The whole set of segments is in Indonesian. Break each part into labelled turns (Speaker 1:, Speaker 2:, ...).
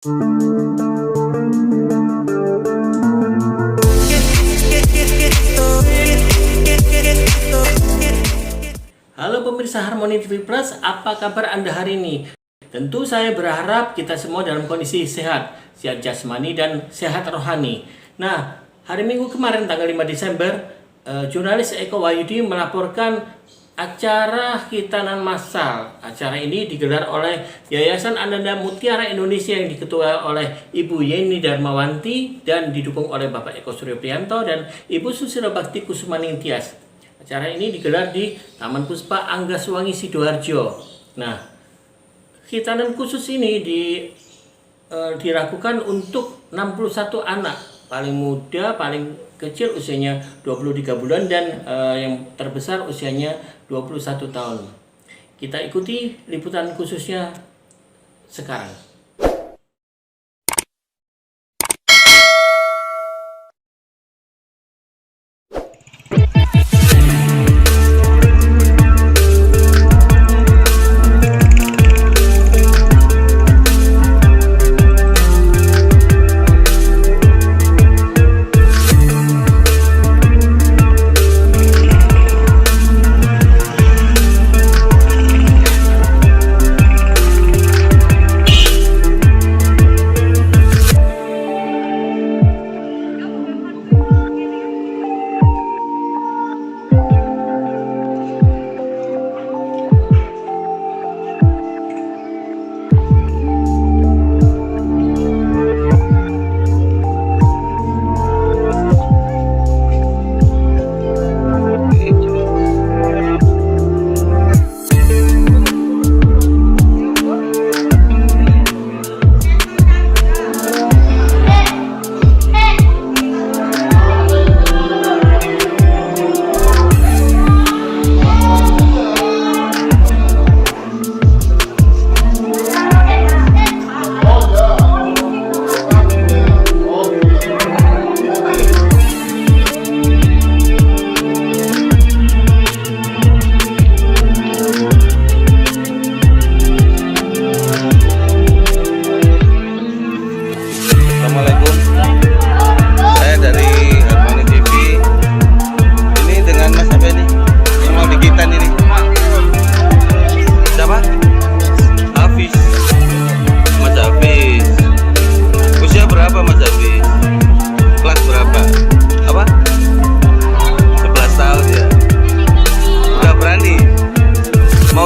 Speaker 1: Halo pemirsa Harmoni TV Plus, apa kabar Anda hari ini? Tentu saya berharap kita semua dalam kondisi sehat jasmani dan sehat rohani. Nah, hari Minggu kemarin tanggal 5 Desember, jurnalis Eko Wahyudi melaporkan acara khitanan massal. Acara ini digelar oleh Yayasan Ananda Mutiara Indonesia yang diketuai oleh Ibu Yeni Darmawanti dan didukung oleh Bapak Eko Suryoprianto dan Ibu Susilo Bakti Kusumaning Tias. Acara ini digelar di Taman Puspa Anggaswangi Sidoarjo. Nah, khitanan khusus ini dilakukan untuk 61 anak, paling muda, paling kecil usianya 23 bulan dan yang terbesar usianya 21 tahun. Kita ikuti liputan khususnya sekarang.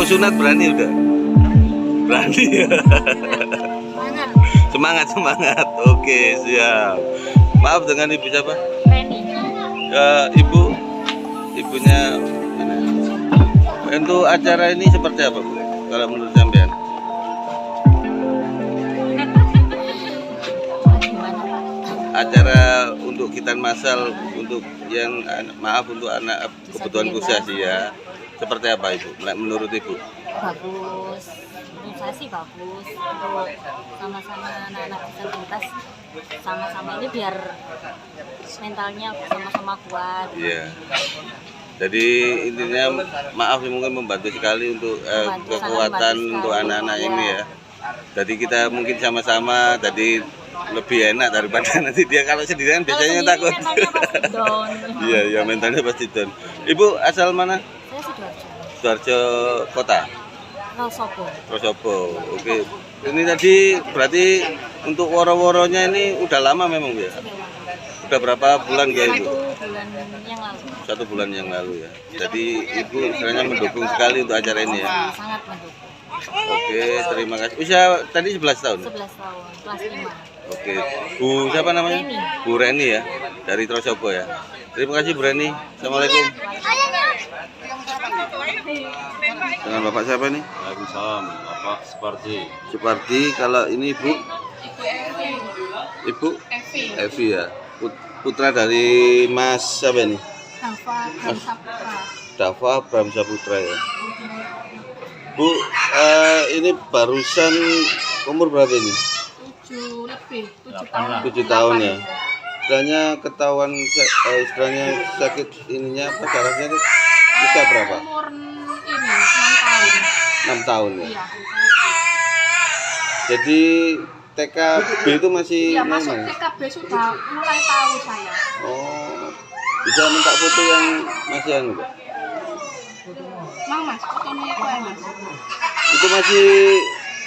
Speaker 1: Sunat berani udah? Berani ya? Semangat. Oke, siap. Maaf dengan ibu siapa?
Speaker 2: Reni.
Speaker 1: Ibunya ini. Untuk acara ini seperti apa, Bu? Kalau menurut sampean? Acara untuk khitan massal untuk yang untuk anak kebutuhan khusus ya. Seperti apa Ibu? Menurut Ibu?
Speaker 2: Bagus. Menurut saya sih bagus. Untuk sama-sama anak-anak disabilitas sama-sama ini biar mentalnya sama-sama kuat.
Speaker 1: Iya. Jadi intinya maaf mungkin membantu sekali untuk kekuatan untuk anak-anak ini ya. Jadi kita mungkin sama-sama tadi lebih enak daripada nanti dia kalau sendirian biasanya takut.
Speaker 2: Mentalnya pasti down.
Speaker 1: Iya, mentalnya pasti down. Ibu asal mana? Sidoarjo kota? Rosobo. Oke. Ini tadi berarti untuk woro-woronya ini udah lama memang ya? Udah berapa bulan ya Ibu? 1 bulan yang lalu ya. Jadi Ibu sebenarnya mendukung sekali untuk acara ini ya?
Speaker 2: Sangat mendukung.
Speaker 1: Oke, terima kasih. Usia tadi 11 tahun?
Speaker 2: 11 tahun, kelas 5.
Speaker 1: Oke. Bu siapa namanya?
Speaker 2: Reni.
Speaker 1: Bu Reni ya? Dari Rosobo ya? Terima kasih Bu Reni. Assalamualaikum. Dengan Bapak siapa nih?
Speaker 3: Waalaikumsalam, Bapak Supardi.
Speaker 1: Kalau ini Ibu Evi ya. Putra dari Mas siapa nih? Dava Bramsaputra ya. Bu, ini barusan umur berapa ini? 7 tahun ya. Istilahnya ketahuan istilahnya sakit ininya apa darahnya itu usia berapa?
Speaker 2: Umur ini 6 tahun.
Speaker 1: 6 tahun ya.
Speaker 2: Iya.
Speaker 1: Jadi
Speaker 3: TKB itu masih
Speaker 4: Iya, masuk
Speaker 3: normal?
Speaker 4: TKB sudah mulai tahu saya.
Speaker 3: Oh, bisa minta foto yang masih anu, Pak?
Speaker 4: Mang Mas, fotonya itu ya Mas.
Speaker 3: Itu masih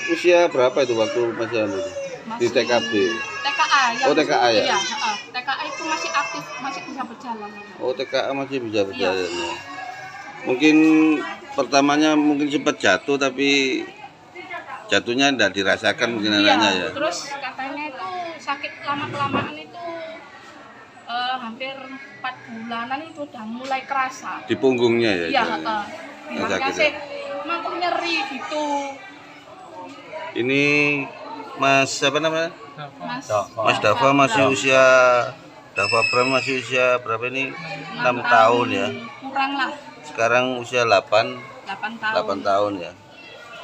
Speaker 3: usia berapa itu waktu masih anu itu? Di
Speaker 4: Masih
Speaker 3: TKB?
Speaker 4: TKA yang
Speaker 3: Oh, TKA ya?
Speaker 4: Iya, TKA itu masih aktif, masih bisa berjalan.
Speaker 3: Oh, TKA masih bisa berjalan ya. Mungkin pertamanya mungkin sempat jatuh tapi jatuhnya tidak dirasakan mungkin anaknya ya.
Speaker 4: Terus katanya itu sakit lama-kelamaan itu hampir 4 bulanan itu udah mulai kerasa.
Speaker 3: Di punggungnya ya.
Speaker 4: Iya,
Speaker 3: itu ya.
Speaker 4: makanya
Speaker 3: sakit
Speaker 4: sih
Speaker 3: ya.
Speaker 4: makin nyeri gitu.
Speaker 3: Ini Mas apa namanya?
Speaker 4: Mas.
Speaker 3: Mas Dava masih usia Dava Pram masih usia berapa ini? 6 tahun ya.
Speaker 4: Kurang lah,
Speaker 3: Sekarang usia 8
Speaker 4: 8 tahun.
Speaker 3: tahun ya.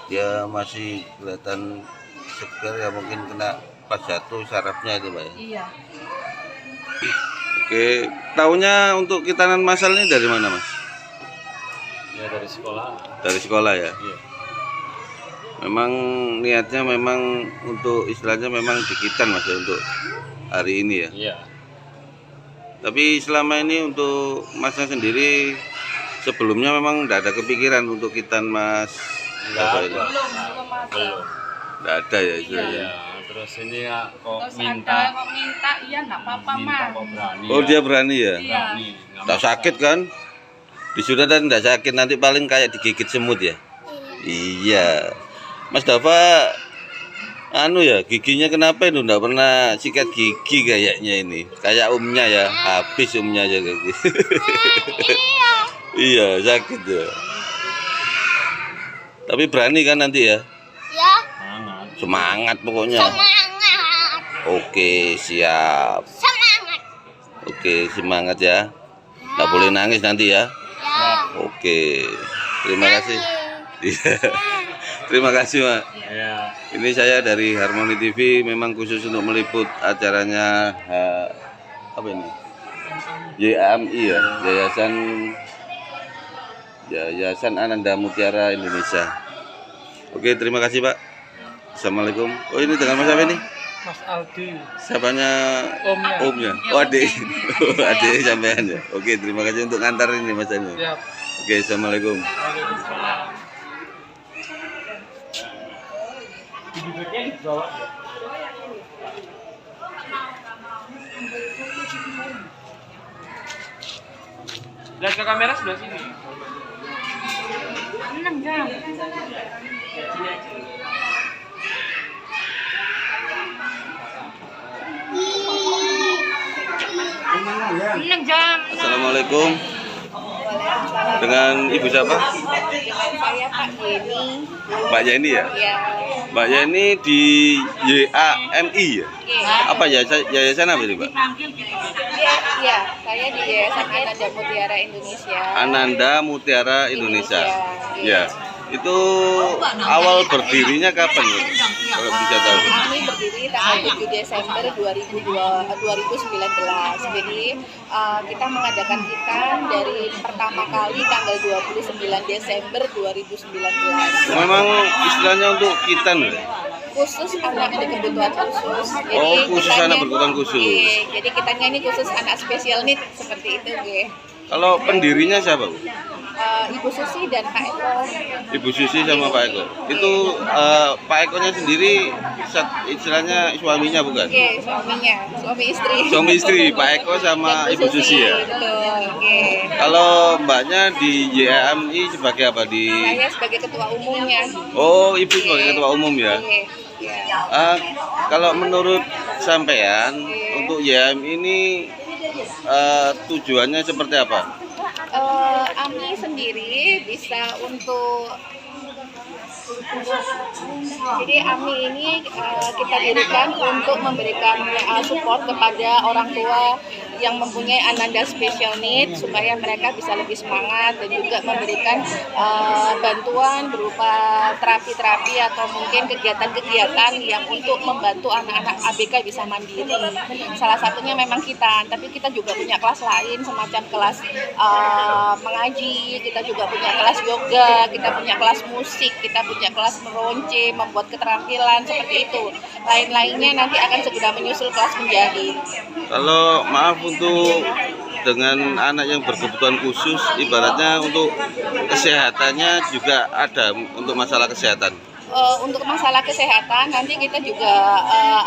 Speaker 3: Dia masih kelihatan segar ya, mungkin kena pas jatuh sarafnya itu, Pak ya.
Speaker 4: Iya.
Speaker 3: Oke, tahunya untuk kitanan masal ini dari mana, Mas?
Speaker 5: Ya dari sekolah.
Speaker 3: Dari sekolah ya.
Speaker 5: Iya.
Speaker 3: Memang niatnya memang untuk istilahnya memang dikitan Mas ya, untuk hari ini ya.
Speaker 5: Iya.
Speaker 3: Tapi selama ini untuk Masnya sendiri sebelumnya memang tidak ada kepikiran untuk kitan Mas. Dava ini?
Speaker 4: Belum ada.
Speaker 5: Belum.
Speaker 3: Nggak ada ya istilahnya.
Speaker 5: Iya. Terus ini ya kok
Speaker 4: Terus
Speaker 5: minta.
Speaker 4: ada kok minta, iya enggak apa-apa,
Speaker 5: Minta
Speaker 4: Mas.
Speaker 5: kok berani.
Speaker 3: Oh
Speaker 5: ya.
Speaker 3: dia berani ya?
Speaker 4: Iya.
Speaker 5: Berani. Nggak
Speaker 3: Tak
Speaker 5: maksa.
Speaker 3: sakit kan? Di Sudan tidak sakit, nanti paling kayak digigit semut ya. Iya. Mas Dava, anu ya, giginya kenapa itu enggak pernah sikat gigi kayaknya ini? Kayak umnya ya, habis umnya aja kayak gitu. Iya, sakit ya. Tapi berani kan nanti ya?
Speaker 5: Sangat.
Speaker 3: Semangat pokoknya. Oke, siap. Oke, semangat ya. Nggak boleh nangis nanti ya. Oke, terima kasih. Iya. Terima kasih, Mak.
Speaker 5: Ya.
Speaker 3: Ini saya dari Harmoni TV, memang khusus untuk meliput acaranya apa ini? YAMI ya, Yayasan Ananda Mutiara Indonesia. Oke, terima kasih, Pak. Assalamualaikum. Oh, ini dengan Mas apa ini?
Speaker 6: Mas Aldi,
Speaker 3: Siapanya?
Speaker 6: omnya.
Speaker 3: Omnya. Oh, adik. Oh, adik sampean ya. Oke, terima kasih untuk ngantar ini Mas ini.
Speaker 6: Siap.
Speaker 3: Oke, assalamualaikum.
Speaker 6: Lihat ke kamera sebelah sini.
Speaker 4: Seneng kan? Seneng jam.
Speaker 3: Assalamualaikum. Dengan Ibu siapa?
Speaker 7: Saya Pak Yeni.
Speaker 3: Mbak Yeni ya?
Speaker 7: Ya.
Speaker 3: Mbak Yeni di YAMI ya? Apa ya? Yayasan apa ini, Pak?
Speaker 7: Ya, saya di Yayasan Ananda Mutiara Indonesia.
Speaker 3: Ananda Mutiara Indonesia.
Speaker 7: Iya.
Speaker 3: Ya. Itu awal berdirinya kapan ya? Kalau bisa tahu.
Speaker 7: Kami berdiri tanggal 7 Desember 2019. Jadi kita mengadakan kitan dari pertama kali tanggal 29 Desember 2019.
Speaker 3: Memang istilahnya untuk kitan ya?
Speaker 7: Khusus anak ada kebutuhan khusus. Jadi
Speaker 3: Oh, khusus
Speaker 7: kitanya-
Speaker 3: anak berkebutuhan khusus.
Speaker 7: Iya, jadi kitanya ini khusus anak special need seperti itu, Gue.
Speaker 3: Kalau pendirinya siapa, Bu?
Speaker 7: Ibu Susi dan Pak Eko.
Speaker 3: Ibu Susi sama Pak Eko. Itu Pak Ekonya sendiri istilahnya suaminya bukan?
Speaker 7: Oke, suaminya, suami istri.
Speaker 3: Suami istri, Pak Eko sama
Speaker 7: Dan
Speaker 3: Ibu Susi ya?
Speaker 7: Betul, oke.
Speaker 3: Kalau mbaknya di YAMI sebagai apa?
Speaker 7: Saya sebagai ketua umumnya.
Speaker 3: Oh, Ibu sebagai ketua umum ya?
Speaker 7: Oke, ya.
Speaker 3: Kalau menurut sampean untuk YAMI ini tujuannya seperti apa?
Speaker 7: AMI sendiri bisa untuk jadi AMI ini kita dirikan untuk memberikan support kepada orang tua yang mempunyai Ananda Special Need supaya mereka bisa lebih semangat dan juga memberikan bantuan berupa terapi-terapi atau mungkin kegiatan-kegiatan yang untuk membantu anak-anak ABK bisa mandiri. Salah satunya memang kita, tapi kita juga punya kelas lain semacam kelas mengaji, kita juga punya kelas yoga, kita punya kelas musik, kita punya kelas meronce, membuat keterampilan seperti itu. Lain-lainnya nanti akan segera menyusul kelas menjahit.
Speaker 3: Kalau maaf untuk dengan anak yang berkebutuhan khusus, ibaratnya untuk kesehatannya juga ada untuk masalah kesehatan.
Speaker 7: Untuk masalah kesehatan nanti kita juga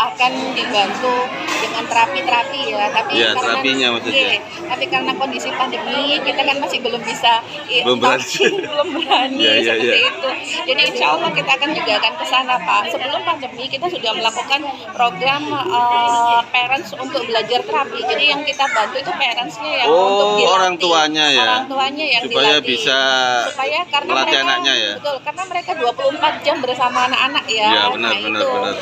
Speaker 7: akan dibantu dengan terapi-terapi ya, tapi
Speaker 3: Iya, terapinya maksudnya.
Speaker 7: tapi karena kondisi pandemi kita kan masih belum bisa
Speaker 3: Belum berani.
Speaker 7: belum berani
Speaker 3: Iya, iya,
Speaker 7: seperti
Speaker 3: iya.
Speaker 7: itu. Jadi insya Allah kita akan juga akan ke sana Pak. Sebelum pandemi kita sudah melakukan program parents untuk belajar terapi. Jadi yang kita bantu itu parentsnya yang untuk dilatih.
Speaker 3: Orang tuanya ya.
Speaker 7: Orang tuanya yang
Speaker 3: Supaya
Speaker 7: dilatih.
Speaker 3: bisa
Speaker 7: Supaya karena
Speaker 3: melatih
Speaker 7: mereka
Speaker 3: anaknya ya.
Speaker 7: betul, karena mereka 24 jam bersama anak-anak ya.
Speaker 3: Iya, benar,
Speaker 7: Nah,
Speaker 3: benar,
Speaker 7: itu.
Speaker 3: benar.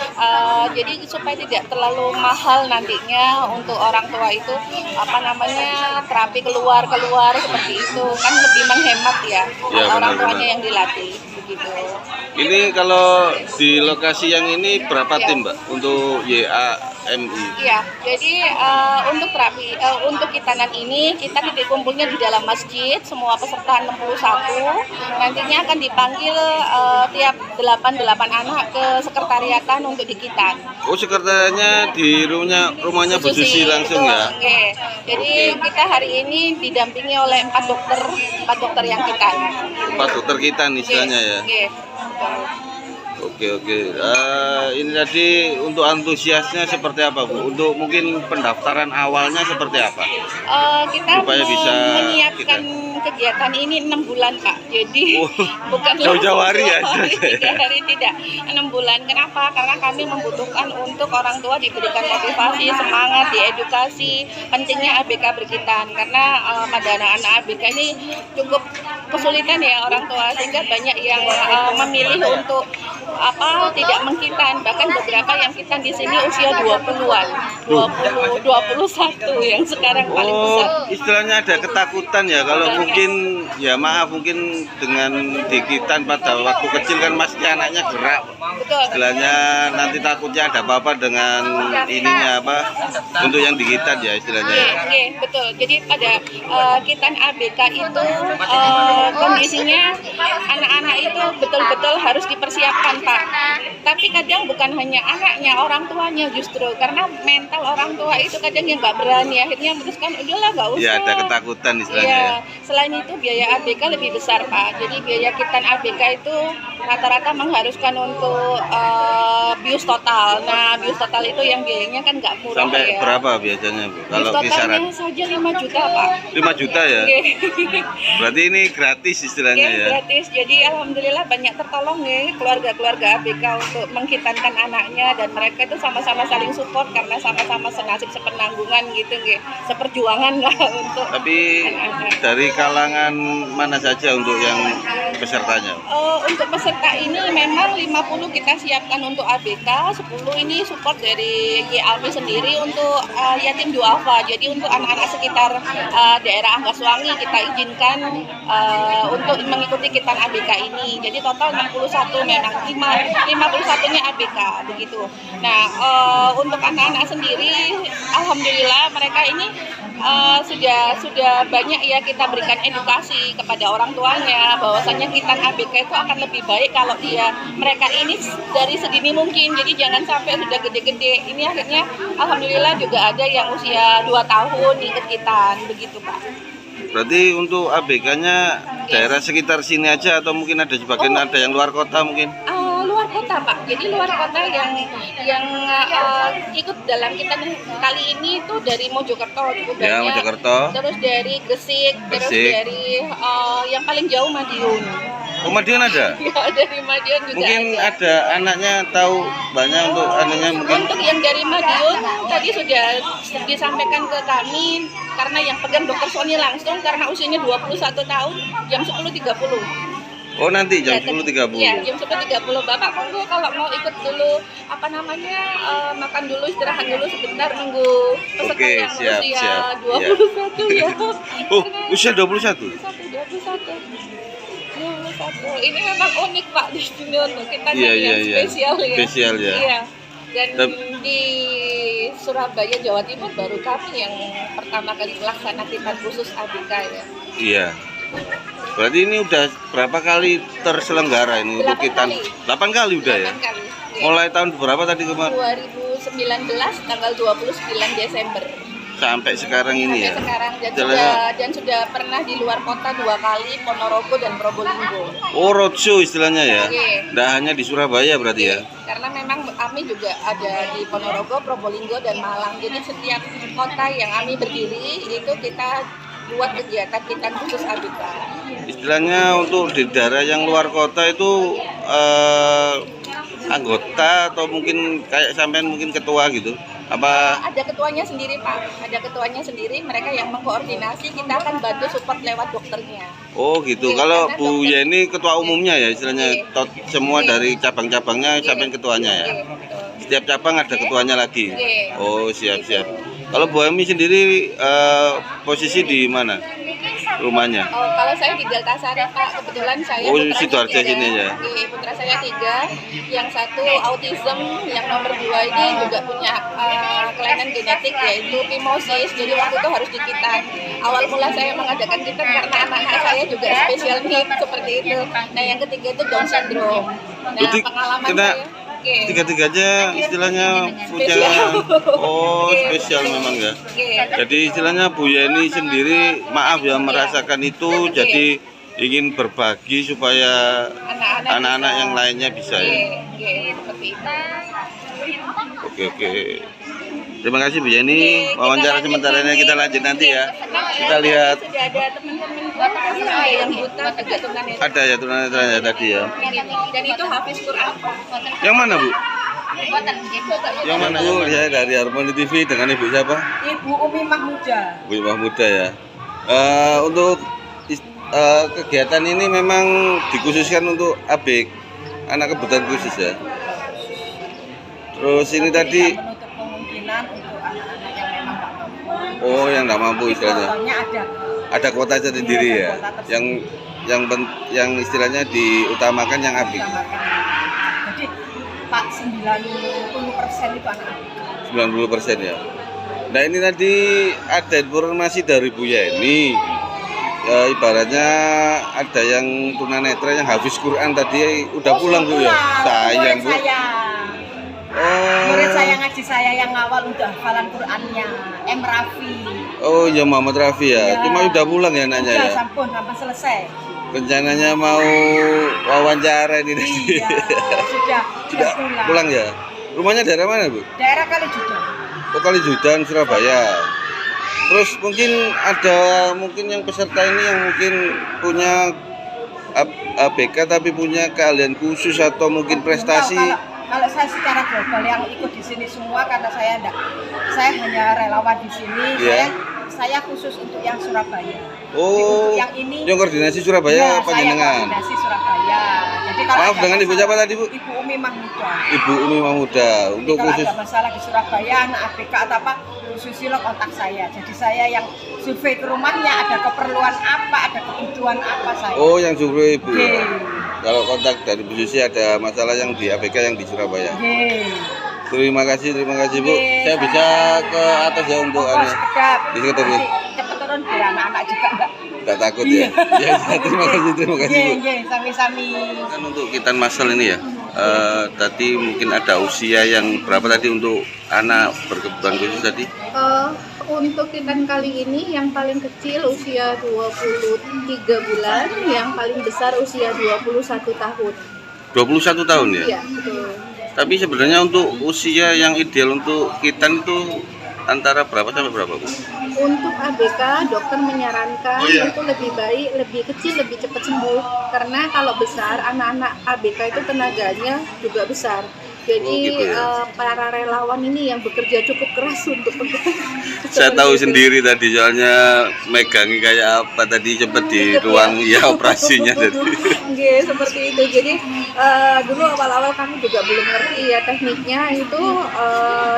Speaker 7: Jadi supaya tidak terlalu mahal nantinya untuk orang tua itu terapi keluar seperti itu kan lebih menghemat ya,
Speaker 3: Iya,
Speaker 7: orang
Speaker 3: benar,
Speaker 7: tuanya
Speaker 3: benar.
Speaker 7: yang dilatih begitu.
Speaker 3: Ini kalau di lokasi yang ini berapa
Speaker 7: Ya.
Speaker 3: tim Mbak untuk YAMI?
Speaker 7: Iya, jadi untuk terapi untuk kitanan ini kita titik kumpulnya di dalam masjid, semua peserta 61 nantinya akan dipanggil tiap 8 anak ke sekretariatan untuk dikitan.
Speaker 3: Oh, sekretariatnya di rumahnya Bu Susi langsung
Speaker 7: betul,
Speaker 3: ya?
Speaker 7: oke. Jadi kita hari ini didampingi oleh 4 dokter yang kitan.
Speaker 3: Pak dokter kita nih istilahnya ya.
Speaker 7: Oke, betul.
Speaker 3: Oke. Ini tadi untuk antusiasnya seperti apa Bu? Untuk mungkin pendaftaran awalnya seperti apa?
Speaker 7: Kita
Speaker 3: Supaya bisa
Speaker 7: menyiapkan kegiatan ini 6 bulan Pak. Jadi
Speaker 3: Oh,
Speaker 7: bukan
Speaker 3: jauh-jauh hari ya?
Speaker 7: 3 hari tidak, 6 bulan. Kenapa? Karena kami membutuhkan untuk orang tua diberikan motivasi, semangat, diedukasi pentingnya ABK berkitan. Karena pada anak-anak ABK ini cukup kesulitan ya orang tua, sehingga banyak yang memilih untuk tidak mengkitan. Bahkan beberapa yang kitan di sini usia 20-an, 21 yang sekarang paling besar.
Speaker 3: Oh, istilahnya ada ketakutan ya kalau mungkin ya maaf mungkin dengan dikitan pada waktu kecil kan pasti anaknya gerak.
Speaker 7: Betul.
Speaker 3: Istilahnya nanti takutnya ada apa-apa dengan ininya untuk yang dikitan ya istilahnya.
Speaker 7: Oke, betul. Jadi pada kitan ABK itu kondisinya anak-anak itu betul-betul harus dipersiapkan Pak. Tapi kadang bukan hanya anaknya, orang tuanya justru karena mental orang tua itu kadang yang nggak berani, akhirnya memutuskan udahlah nggak usah.
Speaker 3: Ya ada ketakutan istilahnya
Speaker 7: Iya.
Speaker 3: ya.
Speaker 7: Selain itu biaya ABK lebih besar Pak. Jadi biaya kitan ABK itu rata-rata mengharuskan untuk bius total. Nah bius total itu yang biayanya kan nggak murah
Speaker 3: Sampai
Speaker 7: ya.
Speaker 3: berapa biasanya Bu? Kalau
Speaker 7: Bius
Speaker 3: kisaran
Speaker 7: totalnya saja 5 juta Pak.
Speaker 3: 5 juta ya?
Speaker 7: Oke.
Speaker 3: Berarti ini gratis istilahnya
Speaker 7: Oke,
Speaker 3: ya.
Speaker 7: gratis. Jadi alhamdulillah banyak tertolong nih keluarga-keluarga ABK untuk mengkitankan anaknya, dan mereka itu sama-sama saling support karena sama-sama senasib sepenanggungan gitu nggih. Seperjuangan lah untuk
Speaker 3: Tapi dari kalangan mana saja untuk yang pesertanya?
Speaker 7: untuk peserta ini memang 50 kita siapkan untuk ABK, 10 ini support dari YAMI sendiri untuk yatim duafa. Jadi untuk anak-anak sekitar daerah Anggaswangi kita izinkan untuk mengikuti kitan ABK ini. Jadi total 61 memang 51-nya ABK begitu. Nah, untuk anak-anak sendiri alhamdulillah mereka ini sudah banyak ya kita berikan edukasi kepada orang tuanya bahwasanya kitan ABK itu akan lebih baik kalau mereka ini dari sedini mungkin. Jadi jangan sampai sudah gede-gede. Ini akhirnya alhamdulillah juga ada yang usia 2 tahun ikut kitan begitu Pak.
Speaker 3: Berarti untuk ABK-nya daerah sekitar sini aja atau mungkin ada sebagian ada yang luar kota mungkin?
Speaker 7: Luar kota Pak, jadi luar kota yang ikut dalam kitan kali ini itu dari Mojokerto cukup
Speaker 3: Ya,
Speaker 7: banyak.
Speaker 3: Mojokerto.
Speaker 7: Terus dari Gresik, terus
Speaker 3: Gresik.
Speaker 7: dari yang paling jauh Madiun.
Speaker 3: Oh, Madiun ada?
Speaker 7: Ya, dari Madiun juga
Speaker 3: Mungkin
Speaker 7: ada.
Speaker 3: ada anaknya tahu banyak untuk anaknya mungkin.
Speaker 7: Untuk yang dari Madiun tadi sudah disampaikan ke kami karena yang pegang Dokter Sony langsung karena usianya 21 tahun jam 10.30.
Speaker 3: Oh, nanti jam
Speaker 7: Ya,
Speaker 3: 10.30.
Speaker 7: Iya, jam 10.30. Bapak monggo kalau mau ikut dulu makan dulu, istirahat dulu sebentar nunggu peserta
Speaker 3: Oke,
Speaker 7: yang
Speaker 3: siap,
Speaker 7: usia
Speaker 3: siap.
Speaker 7: 21 ya.
Speaker 3: Oh, usia 21.
Speaker 7: 21. Ini memang unik Pak di sini untuk kita
Speaker 3: Iya, iya,
Speaker 7: yang
Speaker 3: iya.
Speaker 7: spesial ya.
Speaker 3: Spesial ya.
Speaker 7: Iya. Dan
Speaker 3: Tep-
Speaker 7: di Surabaya, Jawa Timur baru kami yang pertama kali melaksanakan kitan khusus ABK ya.
Speaker 3: Iya. Berarti ini udah berapa kali terselenggara ini untuk
Speaker 7: 8
Speaker 3: Kitan?
Speaker 7: kali.
Speaker 3: 8 kali udah ya?
Speaker 7: 8 kali. Iya.
Speaker 3: Mulai tahun berapa tadi kemarin?
Speaker 7: 2019 tanggal 29 Desember
Speaker 3: Sampai sekarang ini
Speaker 7: sampai
Speaker 3: ya?
Speaker 7: sekarang
Speaker 3: Istilahnya-
Speaker 7: dan sudah pernah di luar kota 2 kali, Ponorogo dan Probolinggo.
Speaker 3: Oh, roadshow istilahnya ya?
Speaker 7: Iya.
Speaker 3: Nggak hanya di Surabaya berarti ya?
Speaker 7: Karena memang AMI juga ada di Ponorogo, Probolinggo dan Malang. Jadi setiap kota yang AMI berdiri itu kita buat kegiatan kita khusus ABK.
Speaker 3: Istilahnya untuk di daerah yang luar kota itu anggota atau mungkin kayak sampean mungkin ketua gitu? Apa?
Speaker 7: Ada ketuanya sendiri Pak, ada ketuanya sendiri. Mereka yang mengkoordinasi, kita akan bantu support lewat dokternya.
Speaker 3: Oh gitu.
Speaker 7: Iya,
Speaker 3: Kalau
Speaker 7: karena
Speaker 3: Bu
Speaker 7: dokter-
Speaker 3: Yeni ketua umumnya ya istilahnya
Speaker 7: Iya.
Speaker 3: semua
Speaker 7: Iya.
Speaker 3: dari cabang-cabangnya sampean ketuanya ya?
Speaker 7: Iya, betul.
Speaker 3: Setiap cabang ada ketuanya lagi?
Speaker 7: Iya.
Speaker 3: Oh siap-siap. Kalau Bu Emi sendiri posisi di mana rumahnya?
Speaker 7: Oh, kalau saya di Delta Sari Pak, kebetulan saya
Speaker 3: Oh,
Speaker 7: putra
Speaker 3: Sidoarjo
Speaker 7: tiga.
Speaker 3: sini ya?
Speaker 7: Iya, putra saya 3, yang satu autism, yang nomor 2 ini juga punya kelainan genetik yaitu phimosis. Jadi waktu itu harus dikitan. Awal mula saya mengadakan kitan karena anak-anak saya juga special need seperti itu. Nah, yang ketiga itu Down syndrome. Nah,
Speaker 3: Berarti
Speaker 7: pengalaman
Speaker 3: kita
Speaker 7: saya. Oke.
Speaker 3: tiga-tiganya istilahnya punya spesial memang ya.
Speaker 7: Oke.
Speaker 3: Jadi istilahnya Bu Yeni sendiri maaf ya merasakan itu jadi ingin berbagi supaya anak-anak
Speaker 7: bisa.
Speaker 3: yang lainnya bisa ya.
Speaker 7: Oke, seperti itu.
Speaker 3: Oke. Terima kasih Bu Yeni. Wawancara sementara ini kita lanjut nanti ya. Kita lihat
Speaker 7: Sudah ada teman-teman yang buta juga tunanetra.
Speaker 3: ada ya tunanetranya tadi ya.
Speaker 7: Dan itu hafiz Quran.
Speaker 3: Yang mana Bu? Yang mana Bu? Saya dari Harmoni TV dengan Ibu siapa?
Speaker 7: Ibu Umi Mahmuda.
Speaker 3: Bu Mahmuda ya. Untuk kegiatan ini memang dikhususkan untuk ABK anak kebutuhan khusus ya. Terus ini tadi
Speaker 7: Menutup kemungkinan untuk anak-anak yang memang nggak mampu.
Speaker 3: oh yang nggak mampu istilahnya.
Speaker 7: Contohnya ada.
Speaker 3: Ada kuotanya sendiri
Speaker 7: Iya,
Speaker 3: ya.
Speaker 7: ada kuota tersendiri.
Speaker 3: Yang istilahnya diutamakan yang ABK.
Speaker 7: Jadi Pak 90% itu anak-anak.
Speaker 3: 90% ya. Nah ini tadi ada informasi dari Bu Yeni. Ibaratnya ada yang tunanetra yang hafiz Quran tadi udah pulang Bu ya. Sayang Bu.
Speaker 7: Murid saya ngaji saya yang awal udah hafalan Qurannya, M. Rafi.
Speaker 3: Oh ya Muhammad Rafi ya.
Speaker 7: Ya.
Speaker 3: Cuma udah pulang ya anaknya
Speaker 7: Udah
Speaker 3: ya.
Speaker 7: sampun sampai selesai.
Speaker 3: Rencananya mau wawancara ini tadi.
Speaker 7: Iya, sudah
Speaker 3: pulang ya. Rumahnya daerah mana Bu?
Speaker 7: Daerah Kalijudan.
Speaker 3: Oh Kalijudan Surabaya. Terus mungkin ada yang peserta ini yang mungkin punya ABK tapi punya keahlian khusus atau mungkin prestasi.
Speaker 7: Kalau saya secara global yang ikut di sini semua karena saya hanya relawan di sini.
Speaker 3: Iya.
Speaker 7: Saya khusus untuk yang Surabaya.
Speaker 3: Oh,
Speaker 7: Untuk yang ini
Speaker 3: yang koordinasi Surabaya
Speaker 7: ya,
Speaker 3: panjenengan.
Speaker 7: saya koordinasi Surabaya. Jadi kalau
Speaker 3: Maaf
Speaker 7: ada
Speaker 3: dengan Ibu
Speaker 7: masalah-
Speaker 3: siapa tadi Bu?
Speaker 7: Ibu Umi Mahmuda.
Speaker 3: Ibu Umi Mahmuda
Speaker 7: Jadi
Speaker 3: untuk
Speaker 7: kalau
Speaker 3: khusus.
Speaker 7: ada masalah di Surabaya, anak ABK atau apa, khususi lo kontak saya. Jadi saya yang survei ke rumahnya, ada keperluan apa, ada kebutuhan apa saya.
Speaker 3: Oh, yang survei Ibu.
Speaker 7: Oke.
Speaker 3: Ya. Kalau kontak dari Bu Susi ada masalah yang di ABK yang di Surabaya.
Speaker 7: Oke.
Speaker 3: Terima kasih Bu.
Speaker 7: Oke,
Speaker 3: Saya bisa ke atas ya untuk
Speaker 7: Pokok sekedap.
Speaker 3: Di sekedap, ya.
Speaker 7: Nanti cepet turun biar anak-anak juga
Speaker 3: enggak takut ya. Ya, terima kasih Bu.
Speaker 7: Iya, sami-sami.
Speaker 3: Kan untuk kitan masal ini ya. Tadi mungkin ada usia yang berapa tadi untuk anak berkebutuhan khusus tadi?
Speaker 8: Untuk kitan kali ini yang paling kecil usia 23 bulan, yang paling besar usia 21 tahun.
Speaker 3: 21 tahun ya?
Speaker 8: Iya, betul.
Speaker 3: Tapi sebenarnya untuk usia yang ideal untuk kitan itu antara berapa sampai berapa Bu?
Speaker 8: Untuk ABK, dokter menyarankan itu lebih baik, lebih kecil, lebih cepat sembuh. Karena kalau besar, anak-anak ABK itu tenaganya juga besar. Jadi
Speaker 3: Oh, gitu ya.
Speaker 8: para relawan ini yang bekerja cukup keras untuk
Speaker 3: Saya tahu sendiri tadi soalnya megangi kayak apa tadi cepet di ruang ya operasinya tadi.
Speaker 8: Oke, seperti itu. Jadi dulu awal-awal kami juga belum ngerti ya tekniknya itu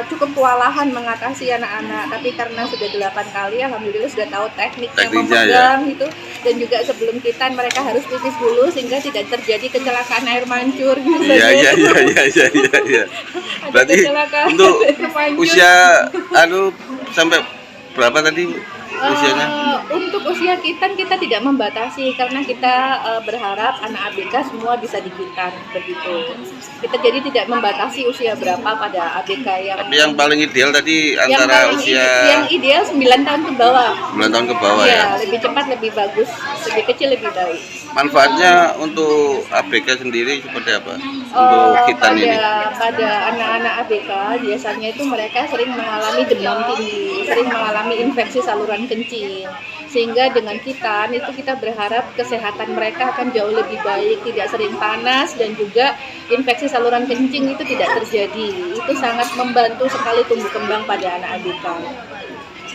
Speaker 8: cukup kewalahan mengatasi anak-anak. Tapi karena sudah 8 kali, alhamdulillah sudah tahu tekniknya
Speaker 3: Tekniknya,
Speaker 8: memegang itu. Dan juga sebelum kitan mereka harus pipis dulu sehingga tidak terjadi kecelakaan air mancur. Gitu.
Speaker 3: Iya. Berarti
Speaker 8: kecelakaan
Speaker 3: untuk
Speaker 8: mancur.
Speaker 3: usia sampai berapa tadi Bu? usianya?
Speaker 8: Untuk usia Kitan kita tidak membatasi karena kita berharap anak ABK semua bisa di Kitan begitu. Kita jadi tidak membatasi usia berapa pada ABK yang.
Speaker 3: Tapi yang paling ideal tadi
Speaker 8: yang
Speaker 3: antara
Speaker 8: paling
Speaker 3: usia
Speaker 8: yang ideal 9 tahun ke bawah.
Speaker 3: 9 tahun ke bawah ya.
Speaker 8: Lebih cepat lebih bagus, lebih kecil lebih baik.
Speaker 3: Manfaatnya untuk ABK sendiri seperti apa? Untuk Kitan ini?
Speaker 8: Pada anak-anak ABK biasanya itu mereka sering mengalami demam tinggi, sering mengalami infeksi saluran kencing. Sehingga dengan Kitan itu kita berharap kesehatan mereka akan jauh lebih baik, tidak sering panas dan juga infeksi saluran kencing itu tidak terjadi. Itu sangat membantu sekali tumbuh kembang pada anak ABK.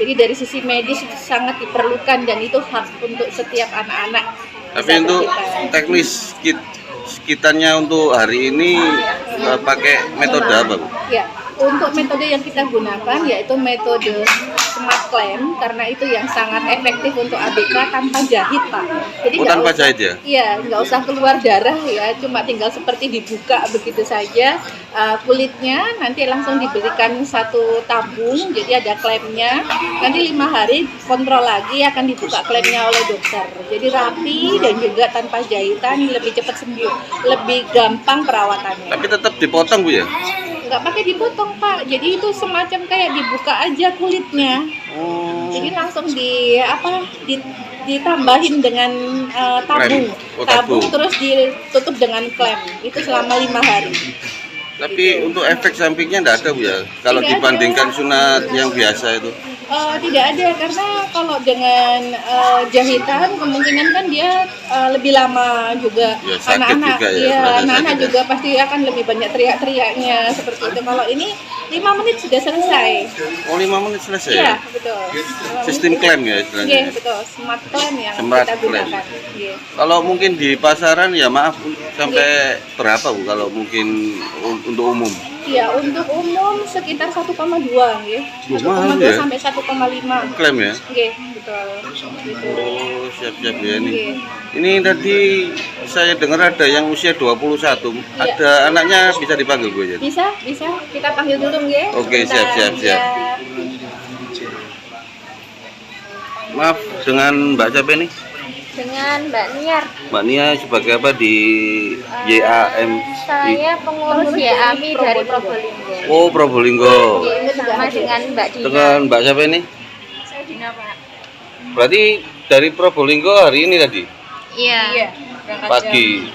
Speaker 8: Jadi dari sisi medis itu sangat diperlukan dan itu hak untuk setiap anak-anak.
Speaker 3: Tapi untuk teknis Kitannya untuk hari ini pakai metode apa, Bu?
Speaker 8: Ya, untuk metode yang kita gunakan yaitu metode smart clamp karena itu yang sangat efektif untuk ABK tanpa jahit, Pak. Jadi
Speaker 3: tanpa jahit ya?
Speaker 8: Iya, nggak usah keluar darah ya, cuma tinggal seperti dibuka begitu saja. Kulitnya nanti langsung diberikan satu tabung, jadi ada klampnya. Nanti 5 hari kontrol lagi akan dibuka klampnya oleh dokter. Jadi rapi dan juga tanpa jahitan, lebih cepat sembuh, lebih gampang perawatannya.
Speaker 3: Tapi tetap dipotong, Bu ya?
Speaker 8: Nggak pakai dipotong, Pak. Jadi itu semacam kayak dibuka aja kulitnya. Jadi langsung ditambahin dengan tabung. Tabung terus ditutup dengan klem. Itu selama 5 hari.
Speaker 3: Tapi untuk efek sampingnya enggak ada, Bu ya? Kalau
Speaker 8: Tidak
Speaker 3: dibandingkan sunat yang biasa itu.
Speaker 8: Tidak ada karena kalau dengan jahitan kemungkinan kan dia lebih lama juga.
Speaker 3: Ya, sakit
Speaker 8: Anak-anak
Speaker 3: juga ya,
Speaker 8: ya,
Speaker 3: terasa
Speaker 8: anak-anak
Speaker 3: sakit ya.
Speaker 8: juga pasti akan lebih banyak teriak-teriaknya seperti itu. Kalau ini 5 menit sudah selesai.
Speaker 3: Oh, 5 menit selesai
Speaker 8: Iya,
Speaker 3: ya?
Speaker 8: betul.
Speaker 3: Sistem klaim ya istilahnya?
Speaker 8: Iya, betul. Smart clamp yang
Speaker 3: Smart
Speaker 8: kita gunakan.
Speaker 3: clamp.
Speaker 8: Iya.
Speaker 3: Kalau mungkin di pasaran ya maaf sampai berapa, Bu, kalau mungkin untuk umum?
Speaker 8: Iya, untuk umum sekitar 1,2 ya. 1,2
Speaker 3: mahal ya?
Speaker 8: sampai 1,5.
Speaker 3: Klaim ya?
Speaker 8: Oke, betul. Gitu.
Speaker 3: Oh, siap-siap ya ini.
Speaker 8: Oke.
Speaker 3: Ini tadi saya dengar ada yang usia 21.
Speaker 8: Iya.
Speaker 3: Ada anaknya bisa dipanggil, Bu ya?
Speaker 8: Bisa. Kita panggil dulu ya.
Speaker 3: Oke,
Speaker 8: Sebentar.
Speaker 3: siap.
Speaker 8: Ya.
Speaker 3: Maaf, dengan Mbak siapa ini?
Speaker 2: Dengan Mbak Niar.
Speaker 3: Mbak Nia sebagai apa di YAM?
Speaker 2: Saya pengurus YAMI dari Probolinggo.
Speaker 3: Oh, Probolinggo.
Speaker 2: Sama dengan Mbak Dina.
Speaker 3: Dengan Mbak siapa ini?
Speaker 2: Saya Dina, Pak.
Speaker 3: Berarti dari Probolinggo hari ini tadi?
Speaker 2: Iya.
Speaker 3: Pagi.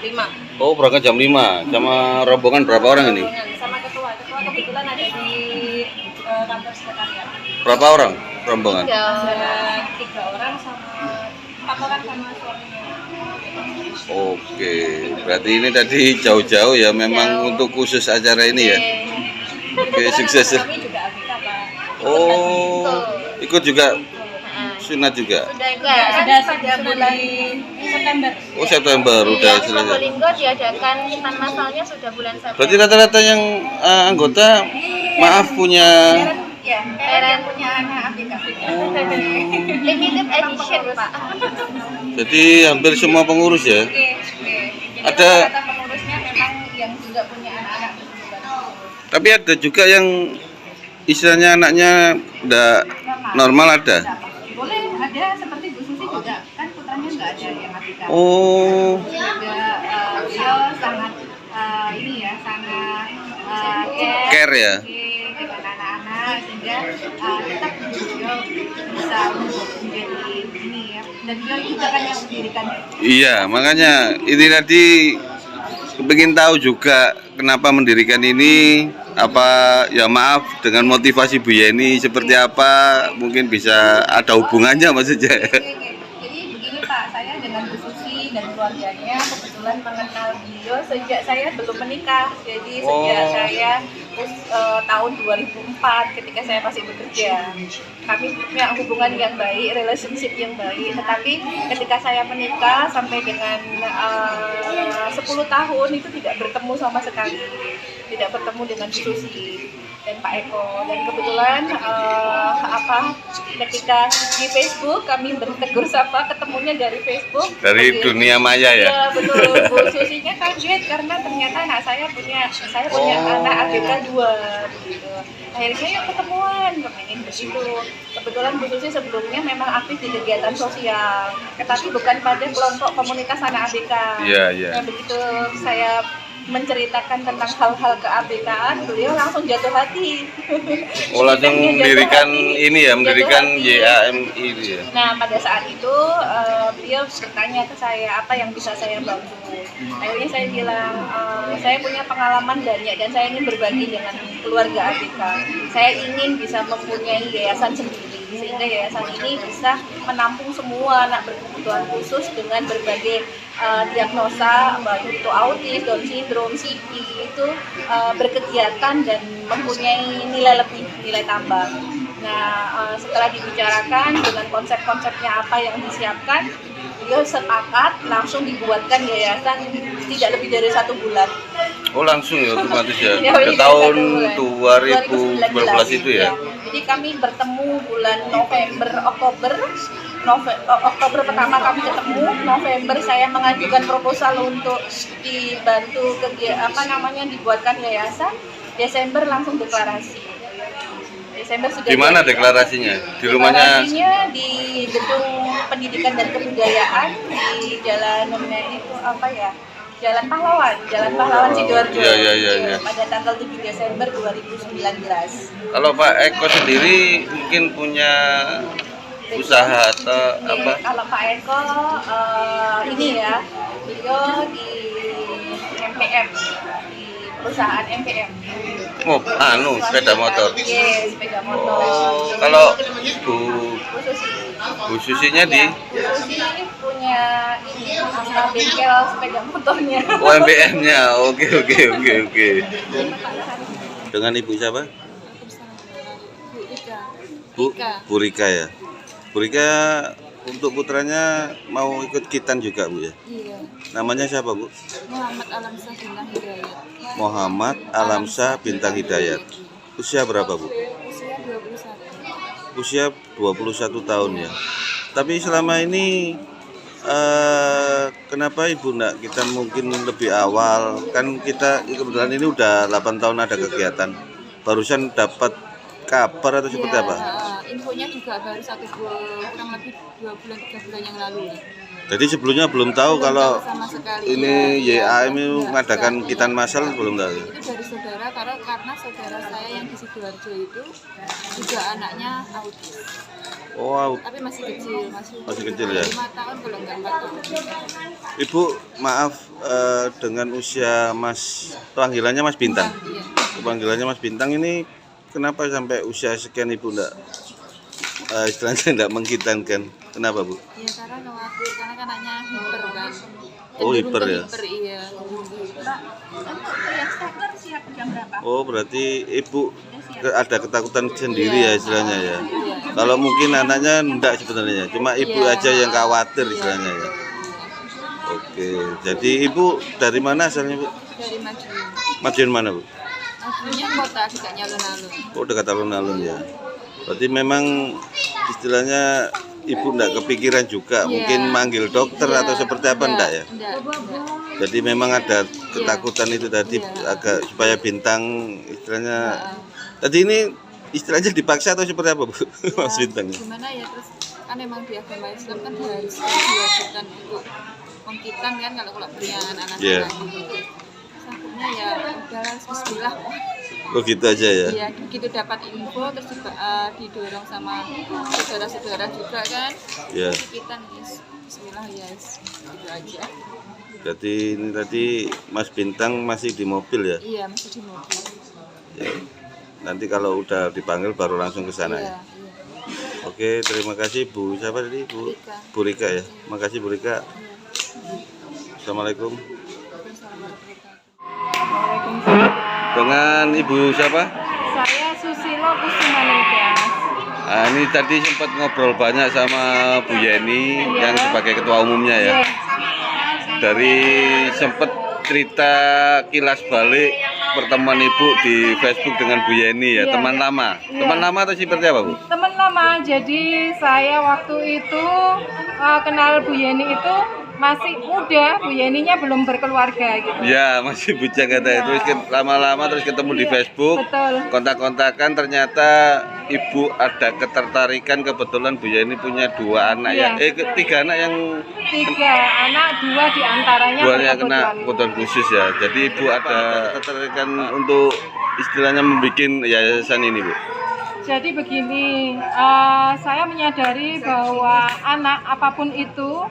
Speaker 3: Oh, berangkat jam 5. Sama rombongan berapa orang ini?
Speaker 2: Sama ketua. Ketua kebetulan ada di kantor sekretariat.
Speaker 3: Berapa orang rombongan?
Speaker 2: 3 orang sama 4 orang sama suaminya.
Speaker 3: Oke, berarti ini tadi jauh-jauh ya memang untuk khusus acara ini ya. Oke, sukses.
Speaker 2: Kami juga ABK, Pak.
Speaker 3: Oh, ikut juga sunat juga.
Speaker 2: Sudah pada bulan September.
Speaker 3: Oh, September udah
Speaker 2: Di
Speaker 3: selesai.
Speaker 2: Probolinggo diadakan hitan masalnya sudah bulan September.
Speaker 3: Berarti rata-rata yang anggota maaf punya
Speaker 2: Parent punya anak ABK. Limited edition, Pak.
Speaker 3: jadi hampir semua pengurus ya. Ada
Speaker 8: Pengurusnya memang yang juga punya anak-anak.
Speaker 3: tapi ada juga yang istilahnya anaknya enggak normal ada.
Speaker 8: Boleh ada seperti Bu Susi juga kan putranya nggak ada yang ABK.
Speaker 3: Oh,
Speaker 8: Juga beliau sangat ini ya sangat
Speaker 3: care ya.
Speaker 8: dengan anak-anak sehingga tetap beliau bisa menjadi ini ya dan beliau juga kan yang mendirikan.
Speaker 3: Iya, makanya ini tadi pengen tahu juga kenapa mendirikan ini, apa ya maaf dengan motivasi Bu Yeni seperti apa, mungkin bisa ada hubungannya maksudnya.
Speaker 8: Jadi begini Pak, saya dengan Bu Susi dan keluarganya kebetulan mengenal beliau sejak saya belum menikah. Jadi sejak saya tahun 2004 ketika saya masih bekerja. Kami punya hubungan yang baik, relationship yang baik. Tetapi ketika saya menikah sampai dengan 10 tahun itu tidak bertemu sama sekali. Tidak bertemu dengan Bu Susi.
Speaker 7: dan Pak Eko. Dan kebetulan ketika di Facebook kami bertegur sapa, ketemunya dari Facebook.
Speaker 3: Dari dunia maya ya.
Speaker 7: Iya betul. Bu Susinya kaget karena ternyata anak saya punya anak ABK 2 begitu. Akhirnya yuk ketemuan, kepingin begitu. Kebetulan Bu Susi sebelumnya memang aktif di kegiatan sosial, tetapi bukan pada kelompok komunitas anak ABK.
Speaker 3: Iya.
Speaker 7: Nah, begitu saya menceritakan tentang hal-hal ke-ABK-an, beliau langsung jatuh hati.
Speaker 3: Oh, langsung
Speaker 7: Jatuh
Speaker 3: mendirikan
Speaker 7: hati.
Speaker 3: ini ya, mendirikan
Speaker 7: Jatuh hati.
Speaker 3: YAMI itu ya.
Speaker 7: Nah, pada saat itu beliau bertanya ke saya apa yang bisa saya bantu. Akhirnya saya bilang, saya punya pengalaman banyak dan saya ingin berbagi dengan keluarga ABK. Saya ingin bisa mempunyai yayasan sendiri, sehingga yayasan ini bisa menampung semua anak berkebutuhan khusus dengan berbagai diagnosa, baik itu autis, Down syndrome, CP, itu berkegiatan dan mempunyai nilai lebih, nilai tambah. Nah, setelah dibicarakan dengan konsep-konsepnya apa yang disiapkan, beliau sepakat langsung dibuatkan yayasan tidak lebih dari 1 bulan.
Speaker 3: Oh, langsung ya otomatis ya.
Speaker 7: Ya,
Speaker 3: Ke
Speaker 7: dari
Speaker 3: tahun
Speaker 7: 2019
Speaker 3: 2012 itu ya.
Speaker 7: Jadi kami bertemu bulan November, Oktober pertama kami ketemu, November saya mengajukan proposal untuk dibantu dibuatkan yayasan, Desember langsung deklarasi. Desember sudah.
Speaker 3: Di mana
Speaker 7: jadi.
Speaker 3: deklarasinya? Di rumahnya.
Speaker 7: Deklarasinya di Gedung Pendidikan dan Kebudayaan di Jalan Jalan Pahlawan Sidoarjo.
Speaker 3: Iya.
Speaker 7: Pada tanggal 7 Desember 2019.
Speaker 3: Kalau Pak Eko sendiri mungkin punya usaha atau apa?
Speaker 7: Kalau Pak Eko beliau di MPM, di perusahaan MPM.
Speaker 3: Oh, sepeda motor.
Speaker 7: Iya, sepeda motor.
Speaker 3: Oh, kalau Bu Susinya di
Speaker 7: Bu Susi punya bengkel sepeda motornya.
Speaker 3: UMBM-nya. Oke. Dengan Ibu siapa? Bu Rika ya. Bu Rika untuk putranya mau ikut kitan juga Bu ya?
Speaker 9: Iya.
Speaker 3: Namanya siapa Bu?
Speaker 9: Muhammad Alamsyah Bintang Hidayat.
Speaker 3: Muhammad Alamsyah Bintang Hidayat. Usia berapa Bu?
Speaker 9: Usia 21.
Speaker 3: Usia 21 tahun ya. Tapi selama ini kenapa Ibu enggak kita mungkin lebih awal? Kan kita kebetulan ini udah 8 tahun ada kegiatan. Barusan dapat kabar atau seperti apa?
Speaker 9: Infonya juga baru kurang lebih 2 bulan 3 bulan yang lalu.
Speaker 3: Jadi sebelumnya belum tahu kalau
Speaker 9: sama sekali.
Speaker 3: ini YAM
Speaker 9: Iya,
Speaker 3: mengadakan
Speaker 9: enggak.
Speaker 3: kitan massal belum tahu.
Speaker 9: Itu dari saudara karena saudara saya yang di Sidoarjo itu juga anaknya autis.
Speaker 3: Oh,
Speaker 9: Tapi masih kecil,
Speaker 3: Masih kecil ya?
Speaker 9: 5 tahun kalau enggak 4 tahun.
Speaker 3: Ibu maaf dengan usia Mas, panggilannya Mas Bintang.
Speaker 9: Iya.
Speaker 3: Panggilannya Mas Bintang ini kenapa sampai usia sekian Ibu enggak istilahnya enggak mengkitankan? Kenapa Bu?
Speaker 9: Ya karena khawatir, karena kan anaknya hiper kan.
Speaker 3: Oh, hiper ya?
Speaker 9: Hiper, iya.
Speaker 7: Siap jam berapa?
Speaker 3: Oh, berarti Ibu ada ketakutan sendiri ya istilahnya ya. Kalau mungkin anaknya enggak sebenarnya, cuma Ibu aja yang khawatir istilahnya ya. Oke, jadi Ibu dari mana asalnya Bu?
Speaker 9: Dari Madiun.
Speaker 3: Madiun mana Bu?
Speaker 9: Madiunnya kota dekatnya alun-alun.
Speaker 3: Oh, dekat alun-alun ya. Berarti memang istilahnya Ibu enggak kepikiran juga mungkin manggil dokter atau seperti apa enggak ya?
Speaker 9: Enggak.
Speaker 3: Jadi memang ada ketakutan itu tadi agak supaya Bintang istilahnya. Tadi ini istilahnya dipaksa atau seperti apa Bu? Mas Bintang.
Speaker 9: Gimana ya, terus kan emang di agama Islam kan harus diwajibkan untuk mengkitan kan kalau punya anak laki-laki. Akhirnya ya udah bismillah.
Speaker 3: Oh gitu aja ya?
Speaker 9: Iya, begitu dapat info terus juga didorong sama saudara-saudara juga kan.
Speaker 3: Iya.
Speaker 9: Kitan bismillah ya, gitu aja.
Speaker 3: Jadi ini tadi Mas Bintang masih di mobil ya?
Speaker 9: Iya, masih di mobil.
Speaker 3: Ya. Nanti kalau udah dipanggil baru langsung ke sana ya?
Speaker 9: Iya.
Speaker 3: Oke, terima kasih Bu. Siapa tadi Bu?
Speaker 9: Rika.
Speaker 3: Bu Rika ya. Makasih Bu Rika. Assalamualaikum. Dengan Ibu siapa?
Speaker 2: Saya Susilo Kusumaningtyas.
Speaker 3: Nah, ini tadi sempat ngobrol banyak sama Bu Yeni yang sebagai ketua umumnya ya. Dari sempat cerita kilas balik pertemuan Ibu di Facebook dengan Bu Yeni ya,
Speaker 8: Iya.
Speaker 3: teman lama.
Speaker 8: Iya.
Speaker 3: Teman lama atau seperti apa, Bu?
Speaker 8: Teman lama, jadi saya waktu itu kenal Bu Yeni itu masih muda, Bu Yeninya belum berkeluarga gitu.
Speaker 3: Ya, masih bujang katanya. Terus lama-lama terus ketemu di
Speaker 8: Iya,
Speaker 3: Facebook.
Speaker 8: betul.
Speaker 3: Kontak-kontakan, ternyata Ibu ada ketertarikan, kebetulan Bu Yeni punya 2 anak
Speaker 8: Iya,
Speaker 3: ya.
Speaker 8: betul.
Speaker 3: 3 anak yang
Speaker 8: 3 anak, 2 diantaranya
Speaker 3: duanya kena
Speaker 8: berkebutuhan.
Speaker 3: kebutuhan khusus ya. Jadi Ibu ada ketertarikan untuk istilahnya membuat yayasan ini, Bu.
Speaker 8: Jadi begini, saya menyadari bahwa anak apapun itu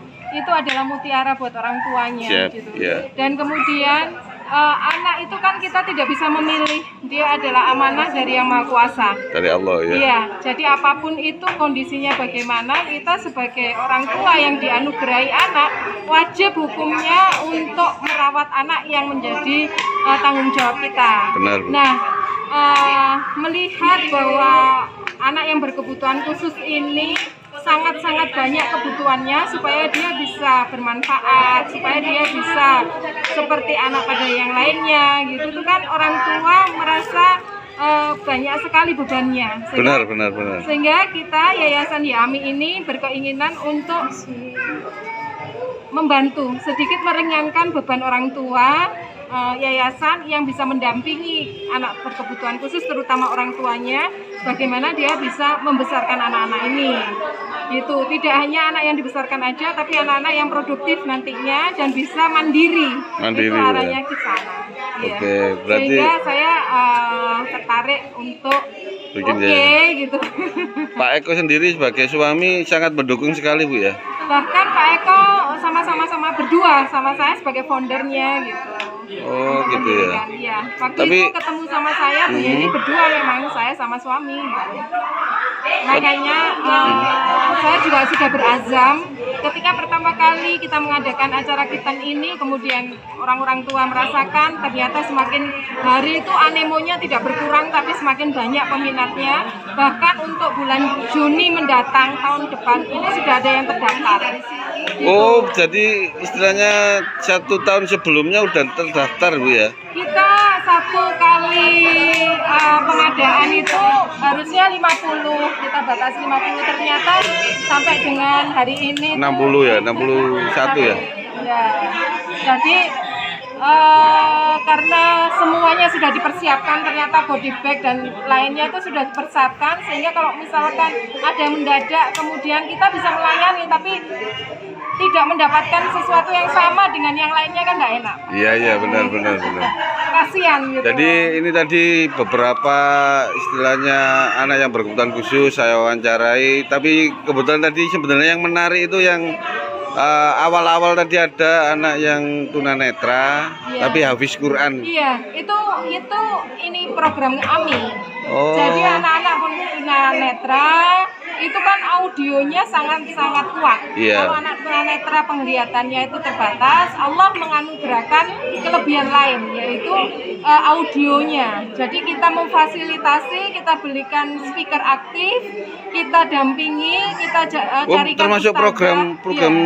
Speaker 8: adalah mutiara buat orang tuanya
Speaker 3: Siap,
Speaker 8: gitu.
Speaker 3: ya.
Speaker 8: Dan kemudian anak itu kan kita tidak bisa memilih, dia adalah amanah dari Yang Maha Kuasa.
Speaker 3: Dari Allah ya.
Speaker 8: Iya, jadi apapun itu kondisinya bagaimana, kita sebagai orang tua yang dianugerahi anak, wajib hukumnya untuk merawat anak yang menjadi tanggung jawab kita.
Speaker 3: Benar, Bu.
Speaker 8: Nah, melihat bahwa anak yang berkebutuhan khusus ini sangat-sangat banyak kebutuhannya supaya dia bisa bermanfaat, supaya dia bisa seperti anak pada yang lainnya gitu. Itu kan orang tua merasa banyak sekali bebannya.
Speaker 3: Benar.
Speaker 8: Sehingga kita Yayasan YAMI ini berkeinginan untuk membantu sedikit meringankan beban orang tua, yayasan yang bisa mendampingi anak berkebutuhan khusus terutama orang tuanya, bagaimana dia bisa membesarkan anak-anak ini. Gitu, tidak hanya anak yang dibesarkan aja, tapi anak-anak yang produktif nantinya dan bisa mandiri. Itu arahnya ke sana. Iya.
Speaker 3: Oke, berarti
Speaker 8: Sehingga saya tertarik untuk
Speaker 3: bikin
Speaker 8: gitu.
Speaker 3: Pak Eko sendiri sebagai suami sangat mendukung sekali, Bu ya.
Speaker 8: Bahkan Pak Eko sama berdua sama saya sebagai foundernya gitu.
Speaker 3: Oh, gitu ya.
Speaker 8: Iya. Waktu
Speaker 3: Tapi-
Speaker 8: itu ketemu sama saya, Bu Yeni berdua memang saya sama suami. Gitu. Makanya saya juga sudah berazam ketika pertama kali kita mengadakan acara kitan ini, kemudian orang-orang tua merasakan ternyata semakin hari itu anemonya tidak berkurang tapi semakin banyak peminatnya. Bahkan untuk bulan Juni mendatang tahun depan ini sudah ada yang terdaftar.
Speaker 3: Oh, jadi istilahnya 1 tahun sebelumnya udah terdaftar, Bu ya.
Speaker 8: Kita satu kali pengadaan itu harusnya 50, kita batasi 50, ternyata sampai dengan hari ini
Speaker 3: 60 ya, 61 ya.
Speaker 8: Ya, jadi karena semuanya sudah dipersiapkan, ternyata body bag dan lainnya itu sudah dipersiapkan, sehingga kalau misalkan ada yang mendadak kemudian kita bisa melayani tapi tidak mendapatkan sesuatu yang sama dengan yang lainnya kan nggak enak.
Speaker 3: Iya, benar.
Speaker 8: Kasihan gitu.
Speaker 3: Jadi ini tadi beberapa istilahnya anak yang berkebutuhan khusus saya wawancarai, tapi kebetulan tadi sebenarnya yang menarik itu yang awal-awal tadi ada anak yang tunanetra tapi hafiz Quran.
Speaker 8: Iya, itu ini program AMI.
Speaker 3: Oh.
Speaker 8: Jadi anak-anak tunanetra itu kan audionya sangat-sangat kuat.
Speaker 3: Iya.
Speaker 8: Kalau anak tunanetra penglihatannya itu terbatas, Allah menganugerahkan kelebihan lain yaitu audionya. Jadi kita memfasilitasi, kita belikan speaker aktif, kita dampingi, kita carikan
Speaker 3: Termasuk
Speaker 8: ustadzah.
Speaker 3: program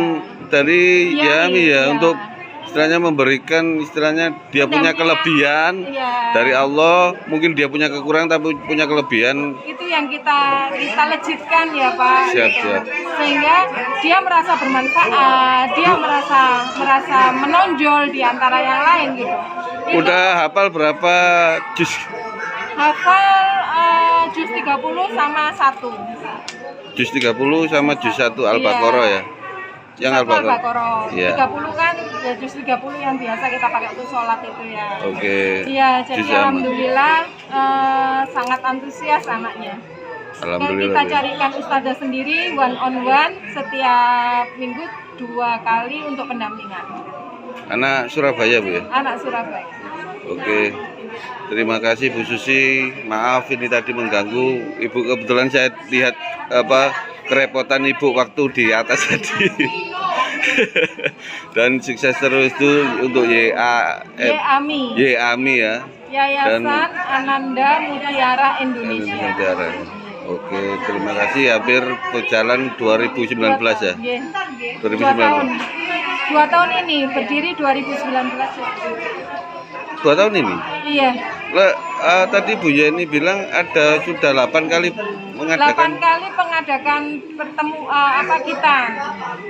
Speaker 3: dari
Speaker 8: Iya,
Speaker 3: YAMI ya,
Speaker 8: iya.
Speaker 3: untuk istilahnya memberikan istilahnya dia punya
Speaker 8: Pendampingan.
Speaker 3: kelebihan
Speaker 8: Iya.
Speaker 3: dari Allah, mungkin dia punya kekurangan tapi punya kelebihan.
Speaker 8: Itu yang kita legitkan ya Pak.
Speaker 3: Siap,
Speaker 8: gitu.
Speaker 3: siap.
Speaker 8: Sehingga dia merasa bermanfaat, dia merasa menonjol di antara yang lain gitu.
Speaker 3: Udah hafal berapa juz?
Speaker 8: Hafal juz 30 sama 1.
Speaker 3: Juz 30 sama juz 1 Al-Baqarah ya. Yang Al-Baqarah. Iya.
Speaker 8: 30 kan ya juz 30 yang biasa kita pakai untuk sholat itu ya.
Speaker 3: Oke.
Speaker 8: Iya, jadi
Speaker 3: Juz sama.
Speaker 8: alhamdulillah sangat antusias anaknya.
Speaker 3: Alhamdulillah.
Speaker 8: Kita carikan ustazah sendiri one on one setiap minggu 2 kali untuk pendampingan.
Speaker 3: Anak Surabaya, Bu ya.
Speaker 8: Anak Surabaya.
Speaker 3: Oke. Terima kasih Bu Susi. Maaf ini tadi mengganggu Ibu, kebetulan saya lihat kerepotan Ibu waktu di atas tadi. Dan sukses terus itu untuk
Speaker 8: YAMI.
Speaker 3: YAMI ya.
Speaker 8: Yayasan Ananda Mutiara Indonesia.
Speaker 3: Negara. Oke, terima kasih. Hampir berjalan 2019 ya.
Speaker 8: 2 tahun. 2 tahun ini berdiri 2019 ya.
Speaker 3: 2 tahun ini.
Speaker 2: Iya.
Speaker 3: Tadi Bu Yeni bilang ada sudah 8 kali
Speaker 2: 8
Speaker 3: mengadakan.
Speaker 2: kali pengadakan kita.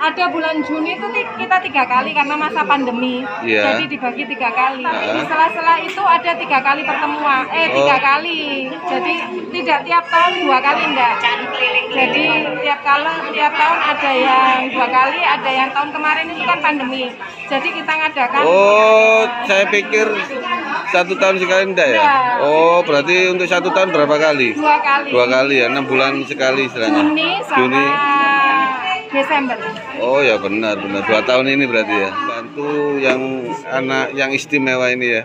Speaker 2: Ada bulan Juni itu kita 3 kali karena masa pandemi.
Speaker 3: Iya.
Speaker 2: Jadi dibagi 3 kali. Di sela-sela itu ada 3 kali pertemuan. 3 kali. Jadi tidak tiap tahun 2 kali enggak. Jadi tiap tahun ada yang 2 kali, ada yang tahun kemarin itu kan pandemi. Jadi kita ngadakan.
Speaker 3: Oh, saya pikir 1 tahun sekali enggak ya?
Speaker 2: Enggak.
Speaker 3: Oh, berarti untuk 1 tahun berapa kali?
Speaker 2: 2 kali.
Speaker 3: 2 kali ya, 6 bulan sekali istilahnya.
Speaker 2: Juni sama Desember.
Speaker 3: Oh ya benar 2 tahun ini berarti ya. Bantu yang anak yang istimewa ini ya.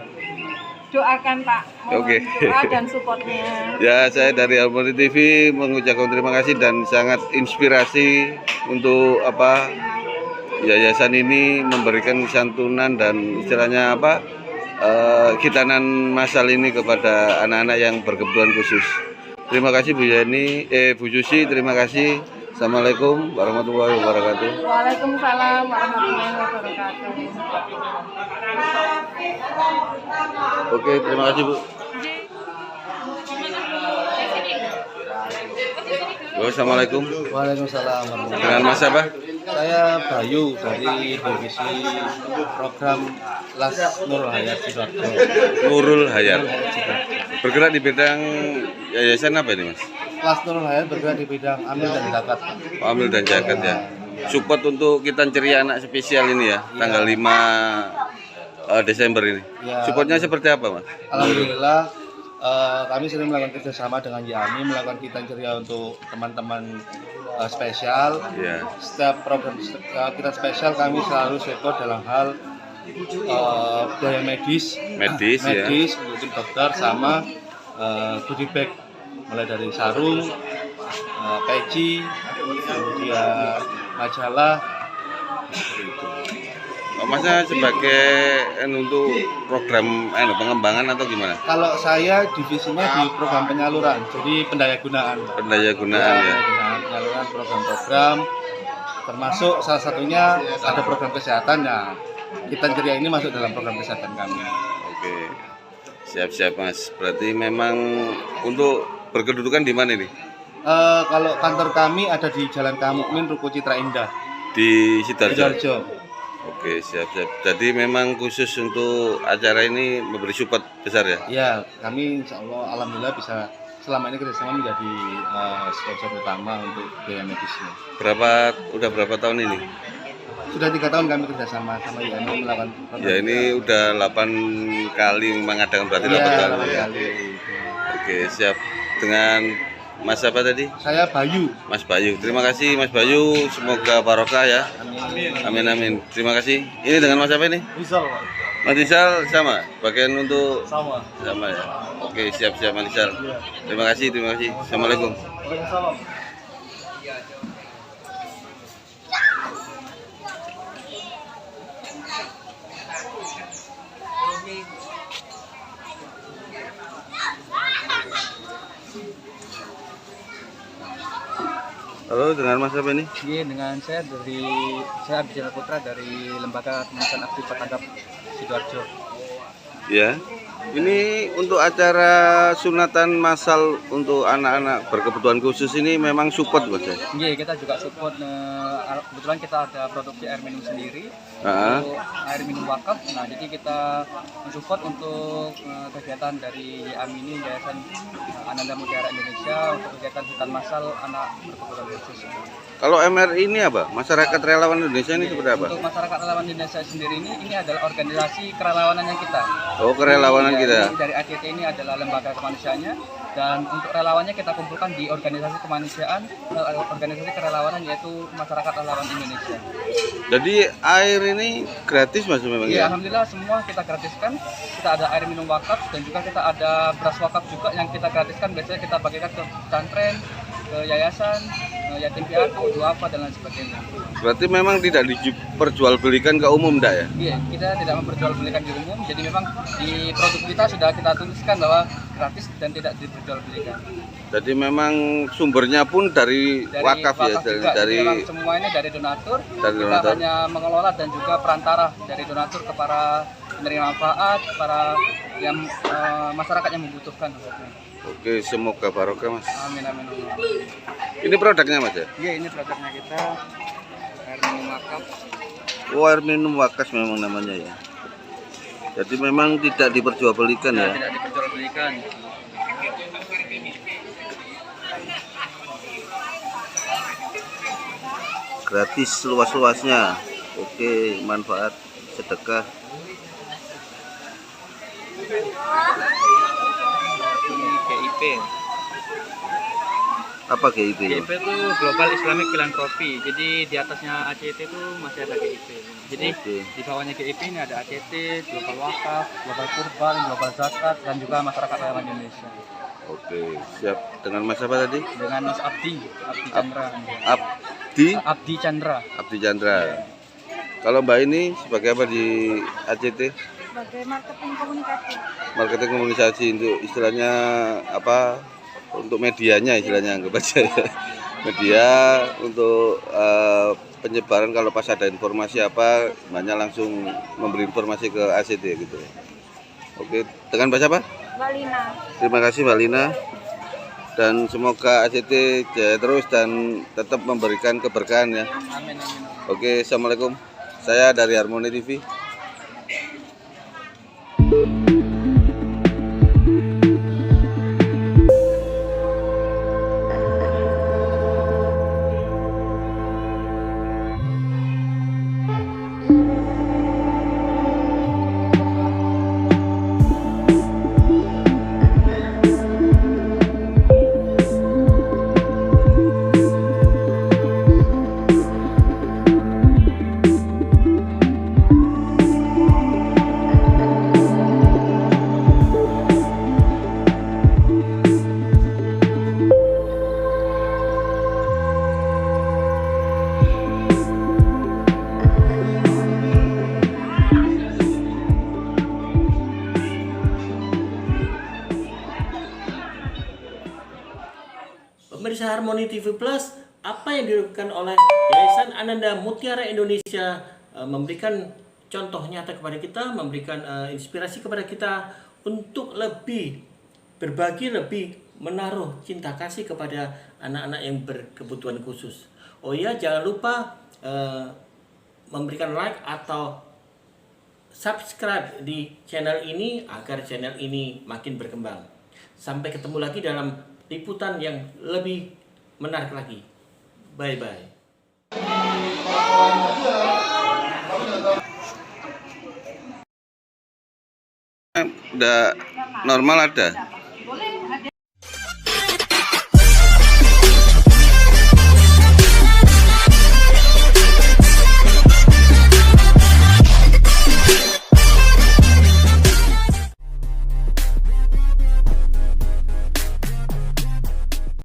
Speaker 2: Doakan Pak. Mohon
Speaker 3: Oke.
Speaker 2: doa dan supportnya.
Speaker 3: Ya, saya dari Harmoni TV mengucapkan terima kasih dan sangat inspirasi untuk yayasan ini memberikan santunan dan istilahnya khitanan massal ini kepada anak-anak yang berkebutuhan khusus. Terima kasih Bu Yeni, Bu Susi, terima kasih. Assalamualaikum warahmatullahi wabarakatuh.
Speaker 2: Waalaikumsalam warahmatullahi wabarakatuh.
Speaker 3: Oke, terima kasih Bu. Assalamualaikum.
Speaker 10: Waalaikumsalam.
Speaker 3: Dengan Mas apa?
Speaker 10: Saya Bayu dari divisi program Las Nurul Hayat Sidoarjo.
Speaker 3: Nurul Hayat. Bergerak di bidang yayasan apa ini Mas?
Speaker 10: Las Nurul Hayat bergerak di bidang amil dan zakat.
Speaker 3: Amil dan zakat ya. Support untuk kita ceria anak spesial ini ya, tanggal 5 Desember ini.
Speaker 10: Ya.
Speaker 3: Supportnya seperti apa Mas?
Speaker 10: Alhamdulillah kami sering melakukan kerjasama dengan YAMI, melakukan kita ceria untuk teman-teman spesial.
Speaker 3: Ya.
Speaker 10: Setiap program kita spesial kami selalu support dalam hal biaya medis
Speaker 3: Ya.
Speaker 10: untuk tim dokter sama goodie bag mulai dari sarung, peci, kemudian majalah seperti itu.
Speaker 3: Masnya sebagai untuk program pengembangan atau gimana?
Speaker 10: Kalau saya divisinya di program penyaluran, jadi pendayagunaan.
Speaker 3: Pendayagunaan ya.
Speaker 10: Penyaluran program-program, termasuk salah satunya ada program kesehatan ya. Kita ceria ini masuk dalam program kesehatan kami.
Speaker 3: Oke, siap-siap Mas. Berarti memang untuk berkedudukan di mana ini?
Speaker 10: Kalau kantor kami ada di Jalan Kamukmin, Ruko Citra Indah.
Speaker 3: Di Sidoarjo.
Speaker 10: Sidoarjo.
Speaker 3: Oke, siap-siap. Jadi memang khusus untuk acara ini memberi support besar ya?
Speaker 10: Ya, kami insya Allah alhamdulillah bisa selama ini kerjasama menjadi sponsor utama untuk biaya medisnya.
Speaker 3: Udah berapa tahun ini?
Speaker 10: Sudah 3 tahun kami kerjasama sama YAMI melakukan.
Speaker 3: Ya ini udah 8 kali mengadakan berarti 8 kali ya. Oke, siap. Dengan Mas apa tadi?
Speaker 10: Saya Bayu.
Speaker 3: Mas Bayu. Terima kasih Mas Bayu. Semoga barokah ya. Amin. Terima kasih. Ini dengan Mas apa ini?
Speaker 6: Rizal.
Speaker 3: Mas Rizal sama. Bagian untuk
Speaker 6: Sama.
Speaker 3: ya. Oke, siap Mas Rizal. Terima kasih. Assalamualaikum.
Speaker 6: Waalaikumsalam.
Speaker 3: Halo, dengan Mas apa ini?
Speaker 11: Iya, dengan saya Abdul Putra dari Lembaga Kemanusiaan Aktif Tanggap Sidoarjo.
Speaker 3: Ya. Ini untuk acara sunatan massal untuk anak-anak berkebutuhan khusus ini memang support Mas ya?
Speaker 11: Iya, kita juga support. Kebetulan kita ada produksi air minum sendiri, untuk air minum wakaf. Nah, jadi kita mensupport untuk kegiatan dari YAMI ini, Yayasan Ananda Mutiara Indonesia, untuk kegiatan hutan massal anak berkebutuhan khusus.
Speaker 3: Kalau MRI ini apa? Masyarakat Relawan Indonesia ini seperti apa?
Speaker 11: Untuk masyarakat relawan Indonesia sendiri ini adalah organisasi kerelawanannya kita.
Speaker 3: Oh, kerelawanan kita.
Speaker 11: Dari ACT ini adalah lembaga kemanusiaannya, dan untuk relawannya kita kumpulkan di organisasi kemanusiaan, organisasi kerelawanan yaitu Masyarakat Relawan Indonesia.
Speaker 3: Jadi air ini gratis Mas memang
Speaker 11: ya?
Speaker 3: Ya,
Speaker 11: Alhamdulillah semua kita gratiskan. Kita ada air minum wakaf dan juga kita ada beras wakaf juga yang kita gratiskan. Biasanya kita bagikan ke pesantren, ke yayasan, yatim piatu, duafa dan lain sebagainya.
Speaker 3: Berarti memang tidak diperjualbelikan ke umum enggak ya?
Speaker 11: Iya, kita tidak memperjualbelikan di umum. Jadi memang di produk kita sudah kita tuliskan bahwa gratis dan tidak diperjualbelikan.
Speaker 3: Jadi memang sumbernya pun dari wakaf ya,
Speaker 11: juga.
Speaker 3: dari
Speaker 11: semua ini dari donatur.
Speaker 3: Dari
Speaker 11: kita
Speaker 3: donatur.
Speaker 11: hanya mengelola dan juga perantara dari donatur ke para menerima manfaat, para yang masyarakat yang membutuhkan.
Speaker 3: Oke, semoga barokah Mas.
Speaker 11: Amin amin.
Speaker 3: Ini produknya Mas ya?
Speaker 11: Iya, ini produknya kita air minum wakaf.
Speaker 3: Oh, air minum wakas memang namanya ya. Jadi memang tidak diperjualbelikan ya?
Speaker 11: Tidak diperjualbelikan.
Speaker 3: Gratis luas-luasnya. Oke, manfaat sedekah.
Speaker 11: Ini GIP.
Speaker 3: Apa GIP?
Speaker 11: GIP itu Global Islamic Philanthropy. Jadi di atasnya ACT itu masih ada GIP. Jadi di bawahnya GIP ini ada ACT, Global Wakaf, Global Kurban, Global Zakat, dan juga Masyarakat Layanan Indonesia.
Speaker 3: Oke, siap. Dengan Mas apa tadi?
Speaker 11: Dengan Mas Abdi Chandra.
Speaker 3: Abdi
Speaker 11: Chandra.
Speaker 3: Abdi Chandra. Kalau Mbak ini sebagai apa di ACT?
Speaker 2: Sebagai marketing komunikasi.
Speaker 3: Marketing komunikasi, untuk istilahnya apa? Untuk medianya istilahnya, anggap aja ya. Media untuk penyebaran, kalau pas ada informasi apa, banyak langsung memberi informasi ke ACT gitu. Oke, dengan Mbak siapa?
Speaker 2: Mbak Lina.
Speaker 3: Terima kasih Mbak Lina. Dan semoga ACT jaya terus dan tetap memberikan keberkahan ya.
Speaker 11: Amin amin.
Speaker 3: Oke, assalamualaikum. Saya dari Harmoni TV.
Speaker 1: Pemirsa Harmoni TV Plus, apa yang dilakukan oleh Yayasan Ananda Mutiara Indonesia memberikan contoh nyata kepada kita, memberikan inspirasi kepada kita untuk lebih berbagi, lebih menaruh cinta kasih kepada anak-anak yang berkebutuhan khusus. Oh iya, jangan lupa memberikan like atau subscribe di channel ini agar channel ini makin berkembang. Sampai ketemu lagi dalam liputan yang lebih menarik lagi. Bye-bye.
Speaker 3: Udah normal ada?